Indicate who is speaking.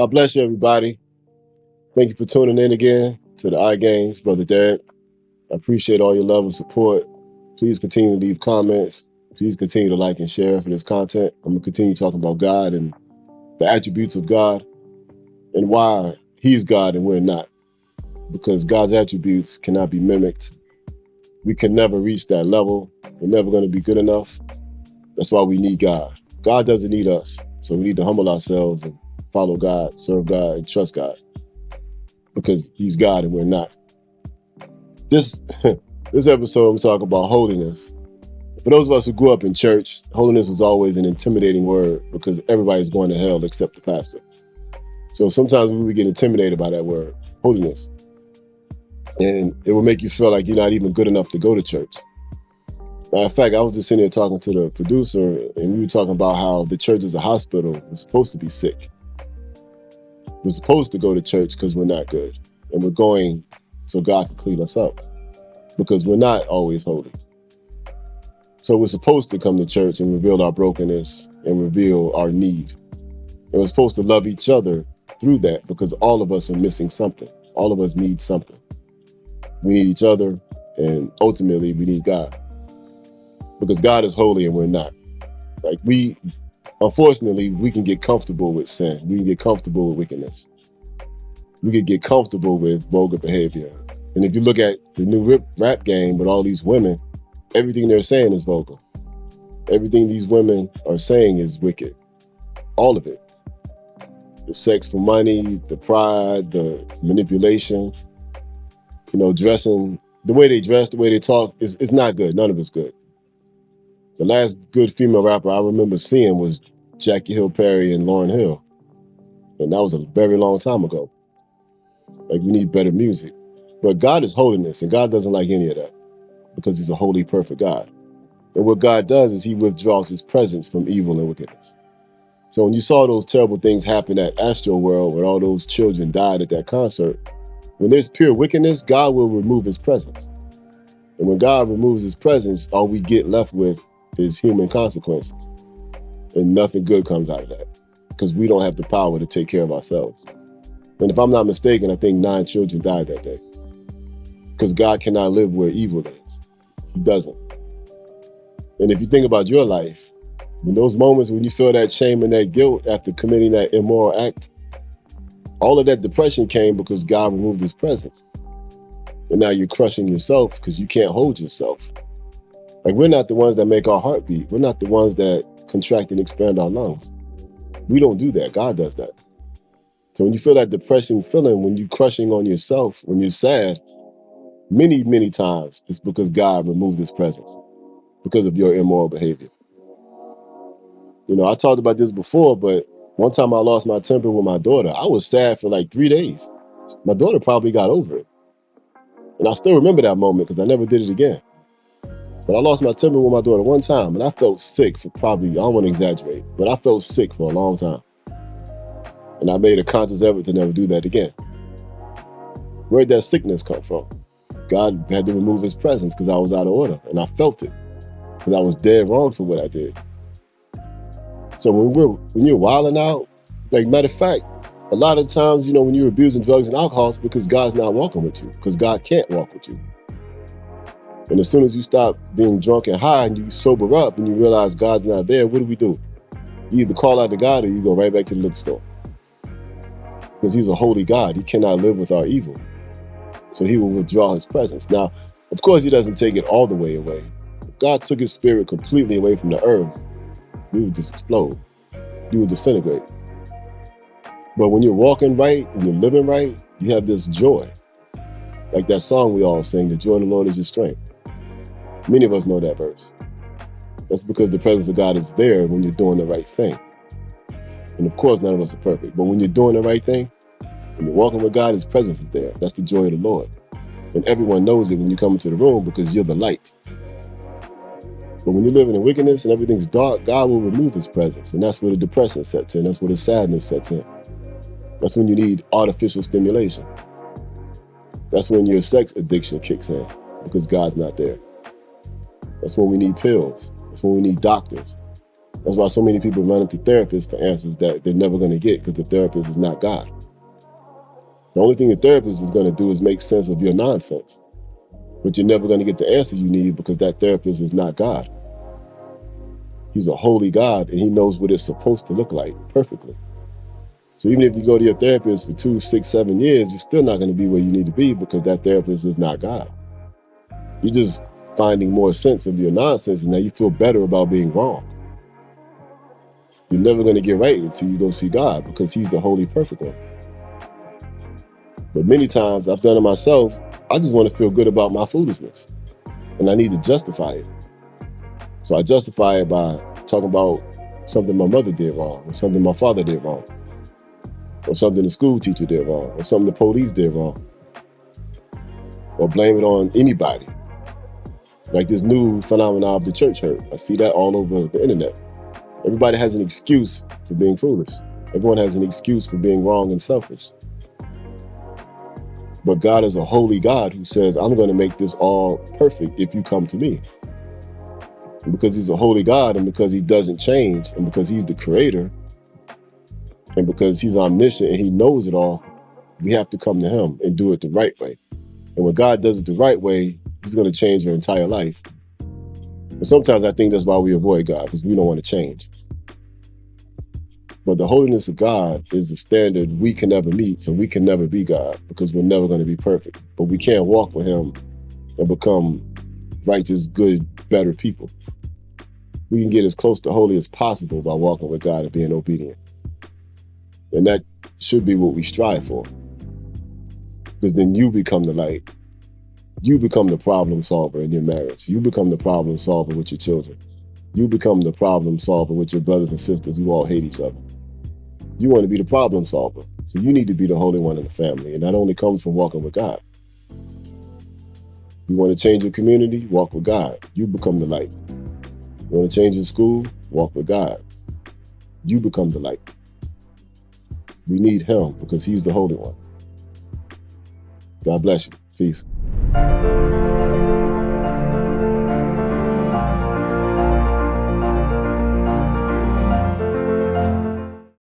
Speaker 1: God bless you, everybody. Thank you for tuning in again to the iGames, Brother Derek. I appreciate all your love and support. Please continue to leave comments. Please continue to like and share for this content. I'm going to continue talking about God and the attributes of God and why He's God and we're not. Because God's attributes cannot be mimicked. We can never reach that level. We're never going to be good enough. That's why we need God. God doesn't need us. So we need to humble ourselves and follow God, serve God, and trust God. Because He's God and we're not. This episode, I'm talking about holiness. For those of us who grew up in church, holiness was always an intimidating word because everybody's going to hell except the pastor. So sometimes we would get intimidated by that word, holiness. And it will make you feel like you're not even good enough to go to church. Matter of fact, I was just sitting here talking to the producer, and we were talking about how the church is a hospital. We're supposed to be sick. We're supposed to go to church because we're not good. And we're going so God can clean us up because we're not always holy. So we're supposed to come to church and reveal our brokenness and reveal our need. And we're supposed to love each other through that because all of us are missing something. All of us need something. We need each other, and ultimately we need God. Because God is holy and we're not. Like unfortunately, we can get comfortable with sin. We can get comfortable with wickedness. We can get comfortable with vulgar behavior. And if you look at the new rap game with all these women, everything they're saying is vulgar. Everything these women are saying is wicked. All of it. The sex for money, the pride, the manipulation, dressing, the way they dress, the way they talk, is not good. None of it's good. The last good female rapper I remember seeing was Jackie Hill Perry and Lauryn Hill. And that was a very long time ago. Like, we need better music. But God is holiness, and God doesn't like any of that because He's a holy, perfect God. And what God does is He withdraws His presence from evil and wickedness. So when you saw those terrible things happen at Astro World, where all those children died at that concert, when there's pure wickedness, God will remove His presence. And when God removes His presence, all we get left with is human consequences. And nothing good comes out of that because we don't have the power to take care of ourselves. And if I'm not mistaken, I think 9 children died that day because God cannot live where evil is. He doesn't. And if you think about your life, in those moments when you feel that shame and that guilt after committing that immoral act, all of that depression came because God removed His presence. And now you're crushing yourself because you can't hold yourself. Like, we're not the ones that make our heart beat. We're not the ones that contract and expand our lungs. We don't do that. God does that. So when you feel that depressing feeling, when you're crushing on yourself, when you're sad, many, many times it's because God removed His presence because of your immoral behavior. I talked about this before, but one time I lost my temper with my daughter. I was sad for like 3 days. My daughter probably got over it. And I still remember that moment because I never did it again. But I lost my temper with my daughter one time, and I felt sick for probably, I don't want to exaggerate, but I felt sick for a long time. And I made a conscious effort to never do that again. Where'd that sickness come from? God had to remove His presence because I was out of order, and I felt it because I was dead wrong for what I did. So when you're wilding out, like, matter of fact, a lot of times, when you're abusing drugs and alcohol, it's because God's not walking with you, because God can't walk with you. And as soon as you stop being drunk and high and you sober up and you realize God's not there, what do? You either call out to God or you go right back to the liquor store. Because He's a holy God. He cannot live with our evil. So He will withdraw His presence. Now, of course, He doesn't take it all the way away. If God took His spirit completely away from the earth, we would just explode. You would disintegrate. But when you're walking right, when you're living right, you have this joy. Like that song we all sing, the joy of the Lord is your strength. Many of us know that verse. That's because the presence of God is there when you're doing the right thing. And of course, none of us are perfect. But when you're doing the right thing, when you're walking with God, His presence is there. That's the joy of the Lord. And everyone knows it when you come into the room because you're the light. But when you're living in wickedness and everything's dark, God will remove His presence. And that's where the depression sets in. That's where the sadness sets in. That's when you need artificial stimulation. That's when your sex addiction kicks in because God's not there. That's when we need pills. That's when we need doctors. That's why so many people run into therapists for answers that they're never going to get, because the therapist is not God. The only thing the therapist is going to do is make sense of your nonsense. But you're never going to get the answer you need, because that therapist is not God. He's a holy God, and he knows what it's supposed to look like perfectly. So even if you go to your therapist for 2, 6, 7 years, you're still not going to be where you need to be, because that therapist is not God. You're just finding more sense of your nonsense, and now you feel better about being wrong. You're never going to get right until you go see God, because he's the holy, perfect one. But many times, I've done it myself, I just want to feel good about my foolishness, and I need to justify it. So I justify it by talking about something my mother did wrong, or something my father did wrong, or something the school teacher did wrong, or something the police did wrong, or blame it on anybody. Like this new phenomenon of the church hurt. I see that all over the internet. Everybody has an excuse for being foolish. Everyone has an excuse for being wrong and selfish. But God is a holy God who says, I'm going to make this all perfect if you come to me. And because he's a holy God, and because he doesn't change, and because he's the creator, and because he's omniscient and he knows it all, we have to come to him and do it the right way. And when God does it the right way, he's going to change your entire life. And sometimes I think that's why we avoid God, because we don't want to change. But the holiness of God is the standard we can never meet, so we can never be God, because we're never going to be perfect. But we can't walk with him and become righteous, good, better people. We can get as close to holy as possible by walking with God and being obedient. And that should be what we strive for. Because then you become the light. You become the problem solver in your marriage. You become the problem solver with your children. You become the problem solver with your brothers and sisters who all hate each other. You want to be the problem solver. So you need to be the holy one in the family. And that only comes from walking with God. You want to change your community? Walk with God. You become the light. You want to change your school? Walk with God. You become the light. We need him because he's the Holy One. God bless you. Peace.